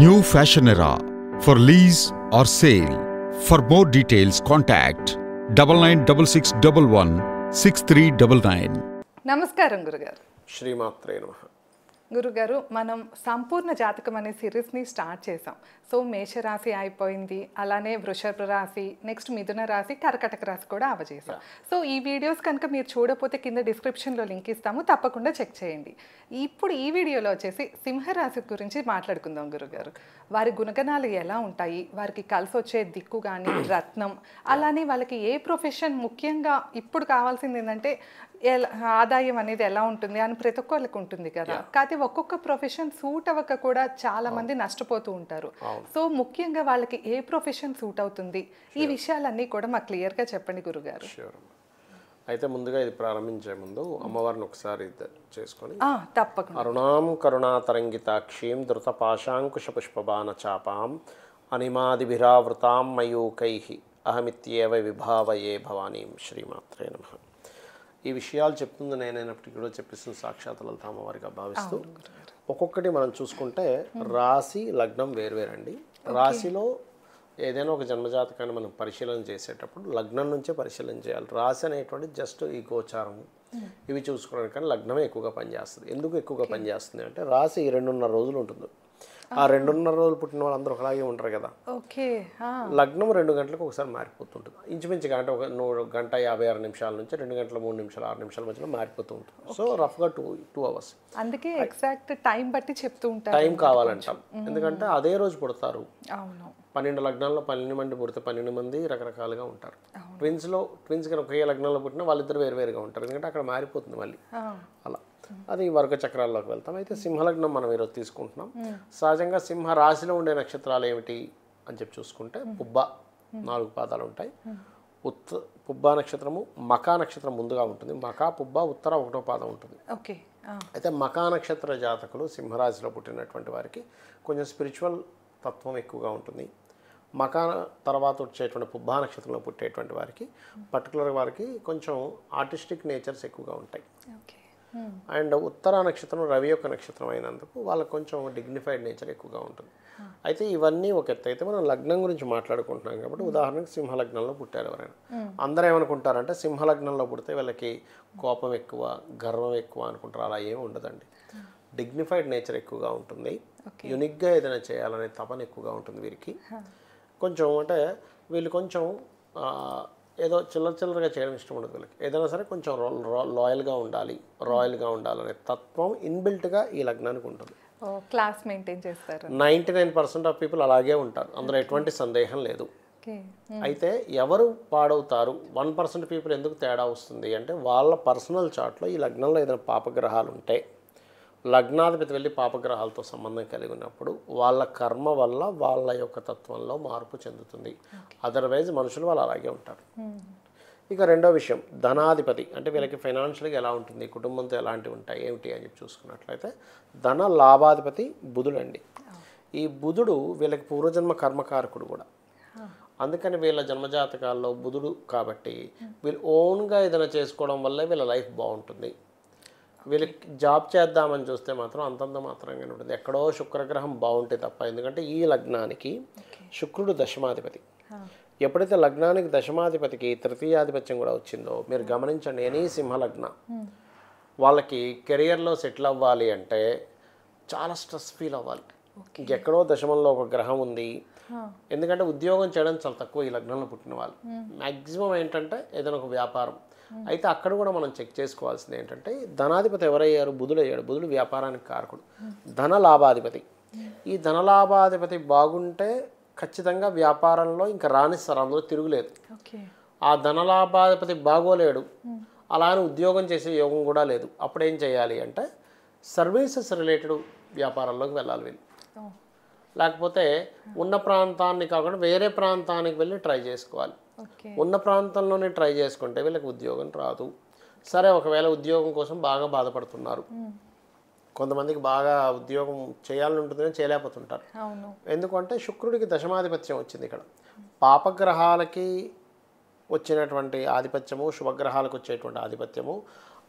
New Fashion Era for lease or sale. For more details, contact 9966116399. నమస్కారం గురుగారు. శ్రీమాత్రే నమః. గురుగారు, మనం సంపూర్ణ జాతకం అనే సిరీస్ని స్టార్ట్ చేసాం. సో మేషరాశి అయిపోయింది, అలానే వృషభ రాశి, నెక్స్ట్ మిథున రాశి, కర్కటక రాశి కూడా అవజేసాం. సో ఈ వీడియోస్ కనుక మీరు చూడకపోతే కింద డిస్క్రిప్షన్లో లింక్ ఇస్తాము, తప్పకుండా చెక్ చేయండి. ఇప్పుడు ఈ వీడియోలో వచ్చేసి సింహరాశి గురించి మాట్లాడుకుందాం గురుగారు. వారి గుణగణాలు ఎలా ఉంటాయి, వారికి కలిసి వచ్చే దిక్కు కానీ రత్నం, అలానే వాళ్ళకి ఏ ప్రొఫెషన్ ముఖ్యంగా ఇప్పుడు కావాల్సింది ఏంటంటే ఆదాయం అనేది ఎలా ఉంటుంది అని ప్రతి ఒక్కరికి ఉంటుంది కదా. కాకపోతే ఒక్కొక్క ప్రొఫెషన్ సూట్ అవ్వక కూడా చాలా మంది నష్టపోతూ ఉంటారు. సో ముఖ్యంగా వాళ్ళకి ఏ ప్రొఫెషన్ సూట్ అవుతుంది, ఈ విషయాలన్నీ కూడా మాకు క్లియర్గా చెప్పండి గురుగారు. అయితే ముందుగా ఇది ప్రారంభించే ముందు అమ్మవారిని ఒకసారి చేసుకొని తప్పకుండా. అరుణాం కరుణాతరంగితాక్షీం ధృతపాశాంకుశ పుష్పబాణ చాపాం అనిమాదిభిరావృతాం మయూకై అహమిత్యేవ విభావయే భవానీం. శ్రీమాత్రే నమః. ఈ విషయాలు చెప్తుంది నేనైనప్పటికీ కూడా చెప్పిస్తుంది సాక్షాత్ లలిత అమ్మవారిగా భావిస్తూ ఒక్కొక్కటి మనం చూసుకుంటే రాశి లగ్నం వేరువేరండి. రాశిలో ఏదైనా ఒక జన్మజాతకాన్ని మనం పరిశీలన చేసేటప్పుడు లగ్నం నుంచే పరిశీలన చేయాలి. రాశి అనేటువంటి జస్ట్ ఈ గోచారము ఇవి చూసుకోవడానికి కానీ లగ్నమే ఎక్కువగా పనిచేస్తుంది. ఎందుకు ఎక్కువగా పనిచేస్తుంది అంటే రాశి 2.5 రోజులు ఉంటుంది. ఆ 2.5 రోజులు పుట్టిన వాళ్ళందరూ ఒకలాగే ఉంటారు కదా. లగ్నం 2 గంటలకు ఒకసారి మారిపోతుంటుంది. ఇంచుమించుగా అంటే ఒక 1 గంట 56 నిమిషాల నుంచి 2 గంటల 3 నిమిషాలు 6 నిమిషాల మధ్యలో మారిపోతూ ఉంటుంది. సో రఫ్గా 2 అవర్స్. అందుకే ఎగ్జాక్ట్ టైం బట్టి చెప్తూ ఉంటారు. టైం కావాలంటాం, ఎందుకంటే అదే రోజు పుడతారు. 12 లగ్నాల్లో 12 మంది పుడితే 12 మంది రకరకాలుగా ఉంటారు. ట్విన్స్ కానీ ఒకే లగ్నంలో పుట్టిన వాళ్ళిద్దరు వేరువేరుగా ఉంటారు, ఎందుకంటే అక్కడ మారిపోతుంది మళ్ళీ అలా. అది వర్గ చక్రాల్లోకి వెళ్తాం. అయితే సింహలగ్నం మనం ఈరోజు తీసుకుంటున్నాం. సహజంగా సింహ రాశిలో ఉండే నక్షత్రాలు ఏమిటి అని చెప్పి చూసుకుంటే పుబ్బ 4 పాదాలు ఉంటాయి. పుబ్బ నక్షత్రము మకా నక్షత్రం ముందుగా ఉంటుంది. మకా పుబ్బ ఉత్తర 1వ పాదం ఉంటుంది. అయితే మకా నక్షత్ర జాతకులు సింహరాశిలో పుట్టినటువంటి వారికి కొంచెం స్పిరిచువల్ తత్వం ఎక్కువగా ఉంటుంది. మకా తర్వాత వచ్చేటువంటి పుబ్బా నక్షత్రంలో పుట్టేటువంటి వారికి పర్టికులర్ వారికి కొంచెం ఆర్టిస్టిక్ నేచర్స్ ఎక్కువగా ఉంటాయి. అండ్ ఉత్తర నక్షత్రం రవి యొక్క నక్షత్రం అయినందుకు వాళ్ళకి కొంచెం డిగ్నిఫైడ్ నేచర్ ఎక్కువగా ఉంటుంది. అయితే ఇవన్నీ ఒక ఎత్తు. అయితే మనం లగ్నం గురించి మాట్లాడుకుంటున్నాం కాబట్టి ఉదాహరణకు సింహలగ్నంలో పుట్టారు ఎవరైనా, అందరూ ఏమనుకుంటారంటే సింహలగ్నంలో పుడితే వీళ్ళకి కోపం ఎక్కువ, గర్వం ఎక్కువ అనుకుంటారు. అలా ఏమి ఉండదండి. డిగ్నిఫైడ్ నేచర్ ఎక్కువగా ఉంటుంది. యునిక్గా ఏదైనా చేయాలనే తపన ఎక్కువగా ఉంటుంది వీరికి. కొంచెం అంటే వీళ్ళు కొంచెం ఏదో చిల్లరగా చేయడం ఇష్టం ఉండదు వీళ్ళకి. ఏదైనా సరే కొంచెం రాయల్గా ఉండాలనే తత్వం ఇన్బిల్ట్గా ఈ లగ్నానికి ఉంటుంది. క్లాస్ మెయింటైన్ చేస్తారు. 99% ఆఫ్ పీపుల్ అలాగే ఉంటారు, అందులో ఎటువంటి సందేహం లేదు. అయితే ఎవరు పాడవుతారు, 1% పీపుల్ ఎందుకు తేడా వస్తుంది అంటే వాళ్ళ పర్సనల్ చార్ట్లో ఈ లగ్నంలో ఏదైనా పాపగ్రహాలు ఉంటే, లగ్నాధిపతి వెళ్ళి పాపగ్రహాలతో సంబంధం కలిగి ఉన్నప్పుడు వాళ్ళ కర్మ వల్ల వాళ్ళ యొక్క తత్వంలో మార్పు చెందుతుంది. అదర్వైజ్ మనుషులు వాళ్ళు అలాగే ఉంటారు. ఇక రెండో విషయం ధనాధిపతి అంటే వీళ్ళకి ఫైనాన్షియల్గా ఎలా ఉంటుంది, కుటుంబంతో ఎలాంటివి ఉంటాయి ఏమిటి అని చెప్పి చూసుకున్నట్లయితే ధన లాభాధిపతి బుధుడు అండి. ఈ బుధుడు వీళ్ళకి పూర్వజన్మ కర్మకారకుడు కూడా. అందుకని వీళ్ళ జన్మజాతకాల్లో బుధుడు కాబట్టి వీళ్ళు ఓన్గా ఏదైనా చేసుకోవడం వల్లే వీళ్ళ లైఫ్ బాగుంటుంది. వీళ్ళకి జాబ్ చేద్దామని చూస్తే మాత్రం అంతంత మాత్రంగానే ఉంటుంది. ఎక్కడో శుక్రగ్రహం బాగుంటే తప్ప. ఎందుకంటే ఈ లగ్నానికి శుక్రుడు దశమాధిపతి. ఎప్పుడైతే లగ్నానికి దశమాధిపతికి తృతీయాధిపత్యం కూడా వచ్చిందో మీరు గమనించండి. ఎనీ సింహలగ్న వాళ్ళకి కెరియర్లో సెటిల్ అవ్వాలి అంటే చాలా స్ట్రెస్ ఫీల్ అవ్వాలి. ఇంకెక్కడో దశమంలో ఒక గ్రహం ఉంది. ఎందుకంటే ఉద్యోగం చేయడం చాలా తక్కువ ఈ లగ్నంలో పుట్టిన వాళ్ళు. మ్యాక్సిమం ఏంటంటే ఏదైనా ఒక వ్యాపారం. అయితే అక్కడ కూడా మనం చెక్ చేసుకోవాల్సింది ఏంటంటే ధనాధిపతి ఎవరయ్యారు, బుధుడు అయ్యాడు. బుధుడు వ్యాపారానికి కారకుడు, ధన లాభాధిపతి. ఈ ధనలాభాధిపతి బాగుంటే ఖచ్చితంగా వ్యాపారంలో ఇంకా రాణిస్తారు, అందులో తిరుగులేదు. ఆ ధనలాభాధిపతి బాగోలేడు, అలానే ఉద్యోగం చేసే యోగం కూడా లేదు. అప్పుడు ఏం చేయాలి అంటే సర్వీసెస్ రిలేటెడ్ వ్యాపారాల్లోకి వెళ్ళాలి వీళ్ళు. లేకపోతే ఉన్న ప్రాంతాన్ని కాకుండా వేరే ప్రాంతానికి వెళ్ళి ట్రై చేసుకోవాలి. ఉన్న ప్రాంతంలోనే ట్రై చేసుకుంటే వీళ్ళకి ఉద్యోగం రాదు. సరే ఒకవేళ ఉద్యోగం కోసం బాగా బాధపడుతున్నారు, కొంతమందికి బాగా ఉద్యోగం చేయాలని ఉంటుంది చేయలేకపోతుంటారు. ఎందుకంటే శుక్రుడికి దశమాధిపత్యం వచ్చింది. ఇక్కడ పాపగ్రహాలకి వచ్చినటువంటి ఆధిపత్యము, శుభగ్రహాలకు వచ్చేటువంటి ఆధిపత్యము,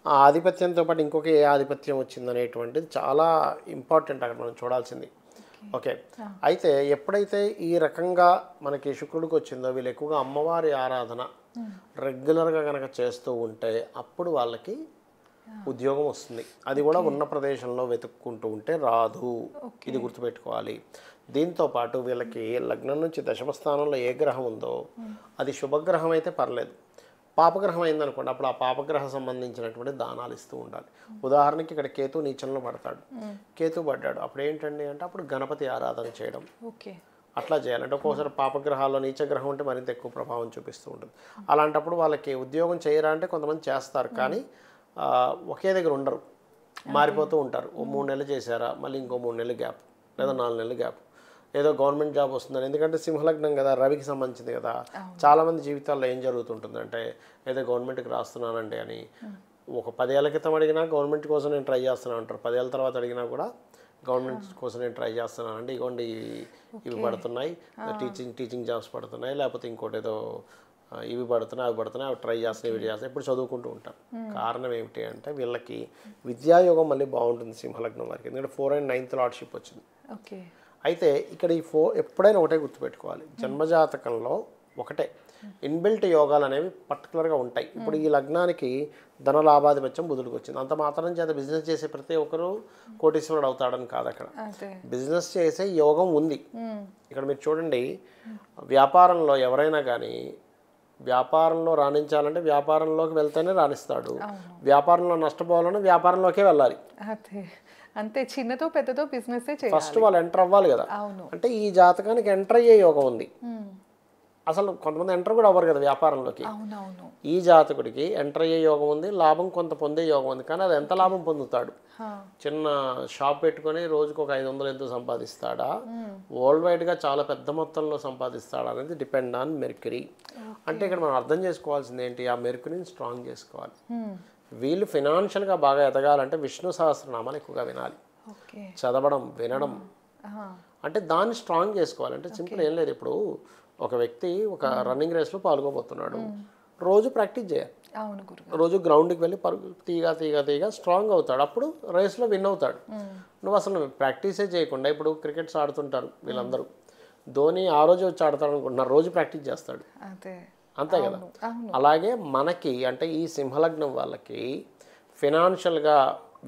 ఆ ఆధిపత్యంతో పాటు ఇంకొక ఏ ఆధిపత్యం వచ్చిందనేటువంటిది చాలా ఇంపార్టెంట్ అక్కడ మనం చూడాల్సింది. ఓకే. అయితే ఎప్పుడైతే ఈ రకంగా మనకి శుక్రుడికి వచ్చిందో వీళ్ళు ఎక్కువగా అమ్మవారి ఆరాధన రెగ్యులర్గా కనుక చేస్తూ ఉంటే అప్పుడు వాళ్ళకి ఉద్యోగం వస్తుంది. అది కూడా ఉన్న ప్రదేశంలో వెతుక్కుంటూ ఉంటే రాదు. ఇది గుర్తుపెట్టుకోవాలి. దీంతో పాటు వీళ్ళకి లగ్నం నుంచి దశమ స్థానంలో ఏ గ్రహం ఉందో అది శుభగ్రహం అయితే పర్లేదు, పాపగ్రహం అయిందనుకోండి అప్పుడు ఆ పాపగ్రహం సంబంధించినటువంటి దానాలు ఇస్తూ ఉండాలి. ఉదాహరణకి ఇక్కడ కేతు నీచంలో పడతాడు, కేతు పడ్డాడు, అప్పుడు ఏంటండి అంటే అప్పుడు గణపతి ఆరాధన చేయడం అట్లా చేయాలంటే ఒక్కోసారి పాపగ్రహాల్లో నీచగ్రహం ఉంటే మరింత ఎక్కువ ప్రభావం చూపిస్తూ ఉంటుంది. అలాంటప్పుడు వాళ్ళకి ఉద్యోగం చేయరా అంటే కొంతమంది చేస్తారు, కానీ ఒకే దగ్గర ఉండరు, మారిపోతూ ఉంటారు. ఓ 3 నెలలు చేశారా మళ్ళీ ఇంకో 3 నెలలు గ్యాప్ లేదా 4 నెలలు గ్యాప్, ఏదో గవర్నమెంట్ జాబ్ వస్తుందని. ఎందుకంటే సింహలగ్నం కదా, రవికి సంబంధించింది కదా. చాలామంది జీవితాల్లో ఏం జరుగుతుంటుందంటే ఏదో గవర్నమెంట్కి రాస్తున్నానండి అని ఒక 10 ఏళ్ల క్రితం అడిగినా గవర్నమెంట్ కోసం నేను ట్రై చేస్తున్నాను అంటారు. 10 ఏళ్ళ తర్వాత అడిగినా కూడా గవర్నమెంట్ కోసం నేను ట్రై చేస్తున్నాను అంటే ఇగోండి ఇవి పడుతున్నాయి, టీచింగ్ జాబ్స్ పడుతున్నాయి, లేకపోతే ఇంకోటి ఏదో ఇవి పడుతున్నాయి అవి పడుతున్నాయి అవి ట్రై చేస్తున్నాయి ఇవి చేస్తున్నాయి ఇప్పుడు చదువుకుంటూ ఉంటారు. కారణం ఏమిటి అంటే వీళ్ళకి విద్యాయోగం మళ్ళీ బాగుంటుంది సింహలగ్నం వారికి, ఎందుకంటే 4 and 9th లార్డ్షిప్ వచ్చింది. అయితే ఇక్కడ ఈ 4 ఎప్పుడైనా ఒకటే గుర్తుపెట్టుకోవాలి, జన్మజాతకంలో ఒకటే ఇన్బిల్ట్ యోగాలు అనేవి పర్టికులర్గా ఉంటాయి. ఇప్పుడు ఈ లగ్నానికి ధన లాభాధిపత్యం బుధుడికి వచ్చింది, అంత మాత్రం చేత బిజినెస్ చేసే ప్రతి ఒక్కరు కోటీశ్వరుడు అవుతాడని కాదు. అక్కడ బిజినెస్ చేసే యోగం ఉంది. ఇక్కడ మీరు చూడండి, వ్యాపారంలో ఎవరైనా కానీ వ్యాపారంలో రాణించాలంటే వ్యాపారంలోకి వెళ్తేనే రాణిస్తాడు, వ్యాపారంలో నష్టపోవాలని వ్యాపారంలోకే వెళ్ళాలి. అంతే, చిన్నదో పెద్దదో బిజినెస్ ఫస్ట్ వాళ్ళు ఎంటర్ అవ్వాలి కదా. అంటే ఈ జాతకానికి ఎంటర్ అయ్యే యోగం ఉంది. అసలు కొంతమంది ఎంటర్ కూడా అవ్వరు కదా వ్యాపారంలోకి. ఈ జాతకుడికి ఎంటర్ అయ్యే యోగం ఉంది, లాభం కొంత పొందే యోగం ఉంది. కానీ అది ఎంత లాభం పొందుతాడు, చిన్న షాప్ పెట్టుకొని రోజుకు ఒక 500 ఎంతో సంపాదిస్తాడా, వరల్డ్ వైడ్గా చాలా పెద్ద మొత్తంలో సంపాదిస్తాడా అనేది డిపెండ్ ఆన్ మెర్క్యూరీ. అంటే ఇక్కడ మనం అర్థం చేసుకోవాల్సింది ఏంటి, ఆ మెర్క్యూరీని స్ట్రాంగ్ చేసుకోవాలి. వీళ్ళు ఫినాన్షియల్గా బాగా ఎదగాలంటే విష్ణు సహస్రనామాలు ఎక్కువగా వినాలి, చదవడం వినడం, అంటే దాన్ని స్ట్రాంగ్ చేసుకోవాలి. అంటే సింపుల్ ఏం లేదు, ఇప్పుడు ఒక వ్యక్తి ఒక రన్నింగ్ రేస్లో పాల్గొబోతున్నాడు, రోజు ప్రాక్టీస్ చేయాలి, రోజు గ్రౌండ్కి వెళ్ళి పరుగు తీగా స్ట్రాంగ్ అవుతాడు, అప్పుడు రేస్లో విన్ అవుతాడు. నువ్వు అసలు ప్రాక్టీసే చేయకుండా ఇప్పుడు క్రికెట్స్ ఆడుతుంటారు వీళ్ళందరూ, ధోని ఆ రోజు వచ్చి ఆడతాడు అనుకుంటున్నారు, రోజు ప్రాక్టీస్ చేస్తాడు, అంతే కదా. అలాగే మనకి అంటే ఈ సింహలగ్నం వాళ్ళకి ఫినాన్షియల్గా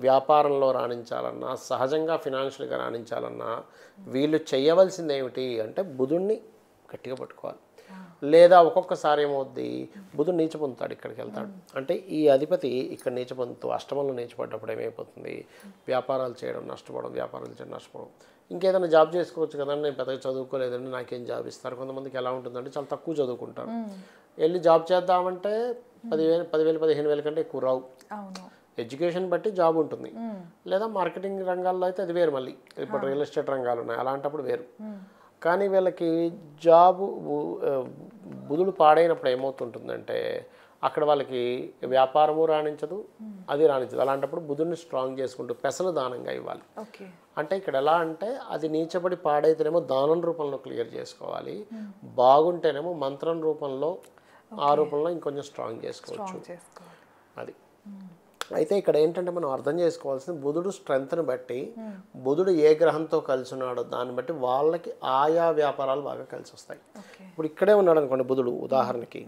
వ్యాపారంలో రాణించాలన్నా సహజంగా ఫినాన్షియల్గా రాణించాలన్నా వీళ్ళు చేయవలసింది ఏమిటి అంటే బుధుడిని గట్టిగా పట్టుకోవాలి. లేదా ఒక్కొక్కసారి ఏమవుద్ది, బుధుడు నీచ పొందుతాడు, ఇక్కడికి వెళ్తాడు. అంటే ఈ అధిపతి ఇక్కడ నీచ పొందుతూ అష్టమంలో నీచపడ్డప్పుడు ఏమైపోతుంది, వ్యాపారాలు చేయడం నష్టపోవడం, వ్యాపారాలు చేయడం నష్టపోవడం. ఇంకేదైనా జాబ్ చేసుకోవచ్చు కదండి, నేను పెద్దగా చదువుకోలేదండి నాకేం జాబ్ ఇస్తారు. కొంతమందికి ఎలా ఉంటుందంటే చాలా తక్కువ చదువుకుంటారు, వెళ్ళి జాబ్ చేద్దామంటే 10,000 15,000 కంటే ఎక్కువ రావు. ఎడ్యుకేషన్ బట్టి జాబ్ ఉంటుంది, లేదా మార్కెటింగ్ రంగాల్లో అయితే అది వేరు. మళ్ళీ ఇప్పుడు రియల్ ఎస్టేట్ రంగాలు ఉన్నాయి, అలాంటప్పుడు వేరు. కానీ వీళ్ళకి జాబు బుధుడు పాడైనప్పుడు ఏమవుతుంటుందంటే అక్కడ వాళ్ళకి వ్యాపారము రాణించదు, అది రాణించదు. అలాంటప్పుడు బుధుడిని స్ట్రాంగ్ చేసుకుంటూ పెసలు దానంగా ఇవ్వాలి. అంటే ఇక్కడ ఎలా అంటే అది నీచబడి పాడైతేనేమో దానం రూపంలో క్లియర్ చేసుకోవాలి, బాగుంటేనేమో మంత్రం రూపంలో ఆ రూపంలో ఇంకొంచెం స్ట్రాంగ్ చేసుకోవచ్చు. అది అయితే ఇక్కడ ఏంటంటే మనం అర్థం చేసుకోవాల్సింది బుధుడు స్ట్రెంగ్త్ని బట్టి, బుధుడు ఏ గ్రహంతో కలిసి ఉన్నాడో దాన్ని బట్టి వాళ్ళకి ఆయా వ్యాపారాలు బాగా కలిసి వస్తాయి. ఇప్పుడు ఇక్కడే ఉన్నాడు అనుకోండి బుధుడు, ఉదాహరణకి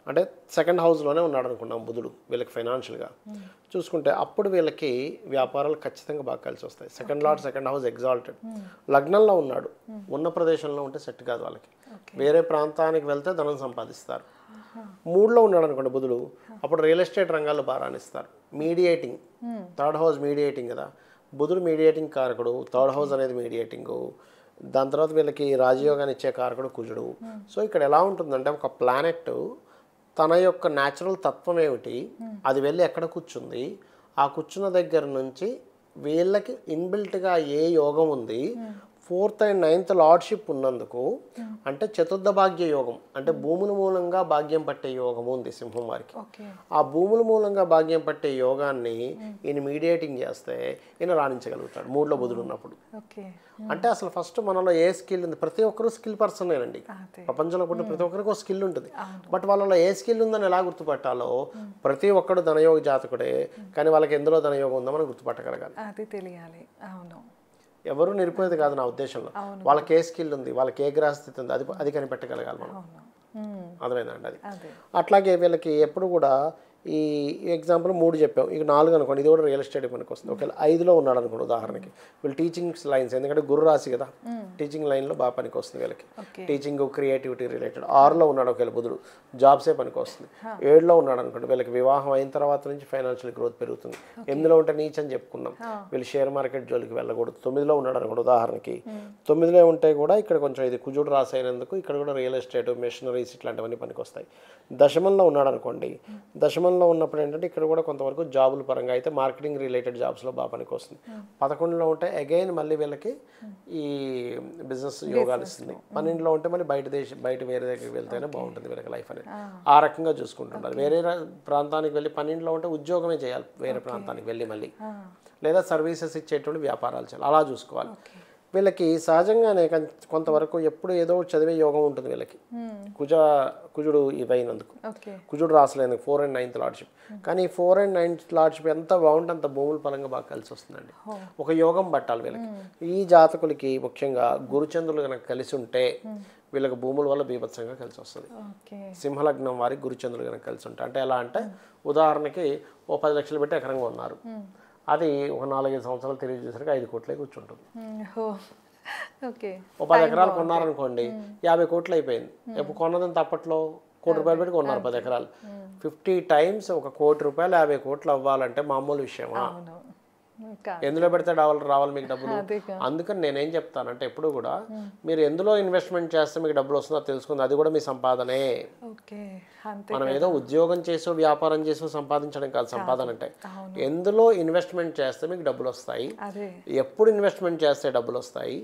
అంటే 2nd హౌస్లోనే ఉన్నాడు అనుకున్నాం బుధుడు వీళ్ళకి ఫైనాన్షియల్గా చూసుకుంటే, అప్పుడు వీళ్ళకి వ్యాపారాలు ఖచ్చితంగా బాగా కలిసి వస్తాయి. 2nd lord 2nd house exalted, లగ్నంలో ఉన్నాడు, ఉన్న ప్రదేశంలో ఉంటే సెట్ కాదు వాళ్ళకి, వేరే ప్రాంతానికి వెళ్తే ధనం సంపాదిస్తారు. 3లో ఉన్నాడు అనుకోండి బుధుడు, అప్పుడు రియల్ ఎస్టేట్ రంగాల్లో బాగా రాణిస్తారు. మీడియేటింగ్, 3rd హౌస్ మీడియేటింగ్ కదా, బుధుడు మీడియేటింగ్ కారకుడు, 3rd హౌస్ అనేది మీడియేటింగు. దాని తర్వాత వీళ్ళకి రాజయోగాన్ని ఇచ్చే కారకుడు కుజుడు. సో ఇక్కడ ఎలా ఉంటుందంటే ఒక ప్లానెట్ తన యొక్క న్యాచురల్ తత్వం ఏమిటి, అది వెళ్ళి ఎక్కడ కూర్చుంది, ఆ కూర్చున్న దగ్గర నుంచి వీళ్ళకి ఇన్బిల్ట్గా ఏ యోగం ఉంది, 4th and 9th లార్డ్షిప్ ఉన్నందుకు అంటే చతుర్థ భాగ్య యోగం, అంటే భూముల మూలంగా భాగ్యం పట్టే యోగం ఉంది సింహం వారికి. ఆ భూముల మూలంగా భాగ్యం పట్టే యోగాన్ని ఈయన మీడియేటింగ్ చేస్తే ఈయన రాణించగలుగుతాడు 3లో బుధుడు ఉన్నప్పుడు. అంటే అసలు ఫస్ట్ మనలో ఏ స్కిల్ ఉంది, ప్రతి ఒక్కరు స్కిల్ పర్సనేనండి, ప్రపంచంలో పుట్టిన ప్రతి ఒక్కరికి ఒక స్కిల్ ఉంటుంది. బట్ వాళ్ళలో ఏ స్కిల్ ఉందని ఎలా గుర్తుపట్టాలో, ప్రతి ఒక్కడు ధనయోగ జాతకుడే, కానీ వాళ్ళకి ఎందులో ధనయోగం ఉందో మనం గుర్తుపట్టగలగాలి, అది తెలియాలి. అవును, ఎవరు నిరుకునేది కాదు నా ఉద్దేశంలో. వాళ్ళకి ఏ స్కిల్ ఉంది, వాళ్ళకి ఏ గ్రహస్థితి ఉంది, అది కనిపెట్టగలగాలి మనం. అర్థమైందండి అది. అట్లాగే వీళ్ళకి ఎప్పుడు కూడా ఈ ఎగ్జాంపుల్ 3 చెప్పాం, ఇక 4 అనుకోండి, ఇది కూడా రియల్ ఎస్టేట్ పనికి వస్తుంది. ఒకవేళ 5లో ఉన్నాడు అనుకోండి ఉదాహరణకి, వీళ్ళు టీచింగ్ లైన్స్, ఎందుకంటే గురు రాశి కదా, టీచింగ్ లైన్లో బాగా పనికి వస్తుంది వీళ్ళకి. Teaching creativity related. 6లో ఉన్నాడు ఒకవేళ బుధుడు, జాబ్సే పనికి వస్తుంది. 7లో ఉన్నాడు అనుకోండి, వీళ్ళకి వివాహం అయిన తర్వాత నుంచి ఫైనాన్షియల్ గ్రోత్ పెరుగుతుంది. 8లో ఉంటే నీచ్ అని చెప్పుకున్నాం, వీళ్ళు షేర్ మార్కెట్ జోలికి వెళ్ళకూడదు. 9లో ఉన్నాడు అనుకోండి ఉదాహరణకి, 9లో ఉంటే కూడా ఇక్కడ కొంచెం ఇది కుజుడు రాశి అయినందుకు ఇక్కడ కూడా రియల్ ఎస్టేట్, మెషినరీస్ ఇట్లాంటివన్నీ పనికి వస్తాయి. దశమంలో ఉన్నాడు అనుకోండి, దశమంలో ఉన్నప్పుడు ఏంటంటే ఇక్కడ కూడా కొంతవరకు జాబుల పరంగా అయితే మార్కెటింగ్ రిలేటెడ్ జాబ్స్లో బాగా పనికి వస్తుంది. 11లో ఉంటే అగైన్ మళ్ళీ వీళ్ళకి ఈ బిజినెస్ యోగాలు ఇస్తుంది. 12లో ఉంటే మళ్ళీ బయట వేరే దగ్గరికి వెళ్తేనే బాగుంటుంది వీళ్ళకి లైఫ్ అనేది. ఆ రకంగా చూసుకుంటుంటారు. వేరే ప్రాంతానికి వెళ్ళి 12లో ఉంటే ఉద్యోగమే చేయాలి వేరే ప్రాంతానికి వెళ్ళి మళ్ళీ, లేదా సర్వీసెస్ ఇచ్చేటువంటి వ్యాపారాలు చేయాలి, అలా చూసుకోవాలి. వీళ్ళకి సహజంగానే కొంతవరకు ఎప్పుడు ఏదో చదివే యోగం ఉంటుంది వీళ్ళకి. కుజుడు ఇవైనందుకు, కుజుడు రాసలేందుకు 4 and 9th లార్డ్షిప్. కానీ 4 and 9th లార్డ్షిప్ ఎంత బాగుంటే అంత భూముల పరంగా బాగా కలిసి వస్తుందండి. ఒక యోగం పట్టాలి వీళ్ళకి. ఈ జాతకులకి ముఖ్యంగా గురుచంద్రులు కనుక కలిసి ఉంటే వీళ్ళకి భూముల వల్ల బీభత్సంగా కలిసి వస్తుంది. సింహలగ్నం వారికి గురుచంద్రులు కనుక కలిసి ఉంటాయి. అంటే ఎలా అంటే ఉదాహరణకి ఓ 10 లక్షలు పెట్టి ఎకరంగా ఉన్నారు, అది ఒక 4-5 సంవత్సరాలు తిరిగి చూసరికి 5 కోట్లే కూర్చుంటుంది. ఓ 10 ఎకరాలు కొన్నారనుకోండి, 50 కోట్లు అయిపోయింది. ఎప్పుడు కొన్నదంత అప్పట్లో ₹1 కోటి పెట్టి కొన్నారు 10 ఎకరాలు. 50 times ₹1 కోటి 50 కోట్లు అవ్వాలంటే మామూలు విషయమా? ఎందులో పెడితే రావాలి మీకు డబ్బులు? అందుకని నేనేం చెప్తానంటే ఎప్పుడు కూడా మీరు ఎందులో ఇన్వెస్ట్మెంట్ చేస్తే మీకు డబ్బులు వస్తుందో తెలుసుకుంది, అది కూడా మీ సంపాదనే. మనం ఏదో ఉద్యోగం చేసో వ్యాపారం చేసో సంపాదించడం కాదు సంపాదన అంటే. ఎందులో ఇన్వెస్ట్మెంట్ చేస్తే మీకు డబ్బులు వస్తాయి, ఎప్పుడు ఇన్వెస్ట్మెంట్ చేస్తే డబ్బులు వస్తాయి,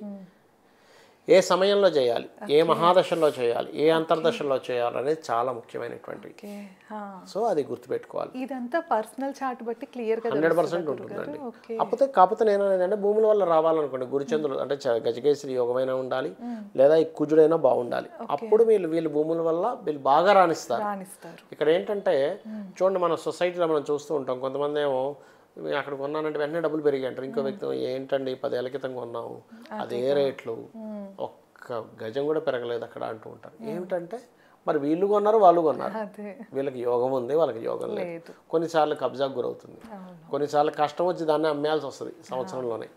ఏ సమయంలో చేయాలి, ఏ మహాదశలో చేయాలి, ఏ అంతర్దశలో చేయాలి అనేది చాలా ముఖ్యమైనటువంటివి. సో అది గుర్తుపెట్టుకోవాలి. ఇదంతా పర్సనల్ చార్ట్ బట్టి క్లియర్ గా 100% ఉంటుందండి. కాకపోతే నేను ఏంటంటే భూముల వల్ల రావాలనుకోండి, గురుచంద్రులు అంటే గజకేసరి యోగమైనా ఉండాలి, లేదా ఈ కుజుడైనా బాగుండాలి. అప్పుడు వీళ్ళు భూముల వల్ల వీళ్ళు బాగా రాణిస్తారు. ఇక్కడ ఏంటంటే చూడండి, మన సొసైటీలో మనం చూస్తూ ఉంటాం, కొంతమంది ఏమో అక్కడ కొన్నానంటే వెంటనే డబ్బులు పెరిగి అంటారు. ఇంకో వ్యక్తి ఏంటండి 10 ఏళ్ల క్రితం కొన్నాము అదే రేట్లు, ఒక్క గజం కూడా పెరగలేదు అక్కడ అంటూ ఉంటారు. ఏమిటంటే మరి వీళ్ళు కొన్నారు వాళ్ళు కొన్నారు, వీళ్ళకి యోగం ఉంది వాళ్ళకి యోగం లేదు. కొన్నిసార్లు కబ్జాకు గురవుతుంది, కొన్నిసార్లు కష్టం వచ్చి దాన్ని అమ్మేయాల్సి వస్తుంది సంవత్సరంలోనే.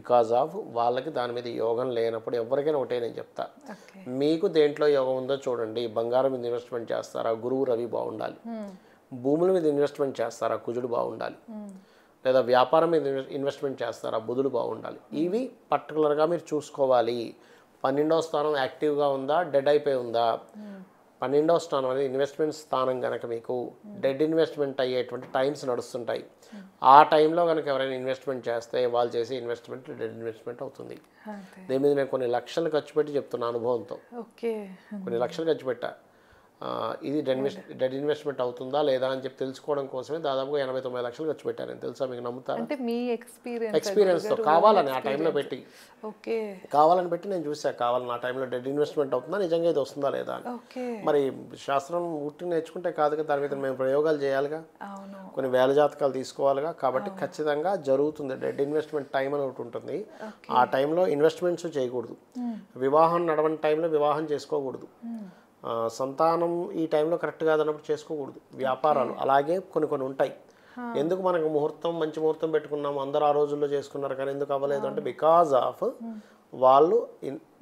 బికాజ్ ఆఫ్ వాళ్ళకి దాని మీద యోగం లేనప్పుడు ఎవరికైనా ఒకటే నేను చెప్తా, మీకు దేంట్లో యోగం ఉందో చూడండి. బంగారం మీద ఇన్వెస్ట్మెంట్ చేస్తారా, గురువు రవి బాగుండాలి. భూముల మీద ఇన్వెస్ట్మెంట్ చేస్తారా, కుజుడు బాగుండాలి. లేదా వ్యాపారం మీద ఇన్వెస్ట్మెంట్ చేస్తారా, బుధుడు బాగుండాలి. ఇవి పర్టికులర్గా మీరు చూసుకోవాలి. 12వ స్థానం యాక్టివ్గా ఉందా, డెడ్ అయిపోయి ఉందా. 12వ స్థానం అనేది ఇన్వెస్ట్మెంట్ స్థానం కనుక మీకు డెడ్ ఇన్వెస్ట్మెంట్ అయ్యేటువంటి టైమ్స్ నడుస్తుంటాయి. ఆ టైంలో కనుక ఎవరైనా ఇన్వెస్ట్మెంట్ చేస్తే వాళ్ళు చేసే ఇన్వెస్ట్మెంట్ డెడ్ ఇన్వెస్ట్మెంట్ అవుతుంది. దీని మీద నేను కొన్ని లక్షలు ఖర్చు పెట్టి చెప్తున్నా అనుభవంతో. కొన్ని లక్షలు ఖర్చు పెట్టా, ఇది డెడ్ ఇన్వెస్ట్మెంట్ అవుతుందా లేదా అని చెప్పి తెలుసుకోవడం కోసమే దాదాపుగా 89 లక్షలు ఖర్చు పెట్టాను. తెలుసా మీకు? నమ్ముతారా? అంటే మీ ఎక్స్పీరియన్స్తో కావాలని ఆ టైంలో పెట్టి కావాలని పెట్టి నేను చూసా, కావాలని ఆ టైంలో డెడ్ ఇన్వెస్ట్మెంట్ అవుతుందా, నిజంగా ఇది వస్తుందా లేదా అని. మరి శాస్త్రం ఉట్టి నేర్చుకుంటే కాదు కదా, దాని మీద మేము ప్రయోగాలు చేయాలిగా, కొన్ని వేల జాతకాలు తీసుకోవాలిగా. కాబట్టి ఖచ్చితంగా జరుగుతుంది. డెడ్ ఇన్వెస్ట్మెంట్ టైం అని ఒకటి ఉంటుంది. ఆ టైంలో ఇన్వెస్ట్మెంట్స్ చేయకూడదు. వివాహం నడవని టైంలో వివాహం చేసుకోకూడదు. సంతానం ఈ టైంలో కరెక్ట్ కాదన్నప్పుడు చేసుకోకూడదు. వ్యాపారాలు అలాగే కొన్ని ఉంటాయి. ఎందుకు మనకు ముహూర్తం మంచి ముహూర్తం పెట్టుకున్నాము, అందరూ ఆ రోజుల్లో చేసుకున్నారు, కానీ ఎందుకు అవ్వలేదు అంటే బికాజ్ ఆఫ్ వాళ్ళు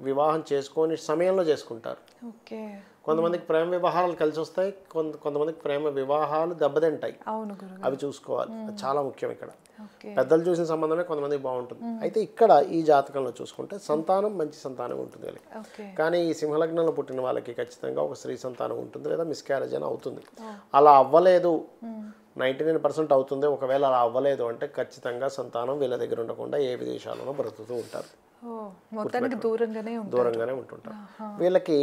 వివాహం చేసుకొని సమయంలో చేసుకుంటారు. కొంతమందికి ప్రేమ వివాహాలు కలిసి వస్తాయి, కొంతమందికి ప్రేమ వివాహాలు దెబ్బతింటాయి. అవి చూసుకోవాలి, చాలా ముఖ్యం. ఇక్కడ పెద్దలు చూసిన సంబంధమే కొంతమందికి బాగుంటుంది. అయితే ఇక్కడ ఈ జాతకంలో చూసుకుంటే సంతానం మంచి సంతానం ఉంటుంది వాళ్ళకి. కానీ ఈ సింహలగ్నంలో పుట్టిన వాళ్ళకి ఖచ్చితంగా ఒక స్త్రీ సంతానం ఉంటుంది, లేదా మిస్క్యారేజ్ అని అవుతుంది. అలా అవ్వలేదు 99% అవుతుంది. ఒకవేళ అలా అవ్వలేదు అంటే ఖచ్చితంగా సంతానం వీళ్ళ దగ్గర ఉండకుండా ఏ విదేశాల్లోనో బ్రతుకుతూ ఉంటారు, దూరంగానే ఉంటుంటారు. వీళ్ళకి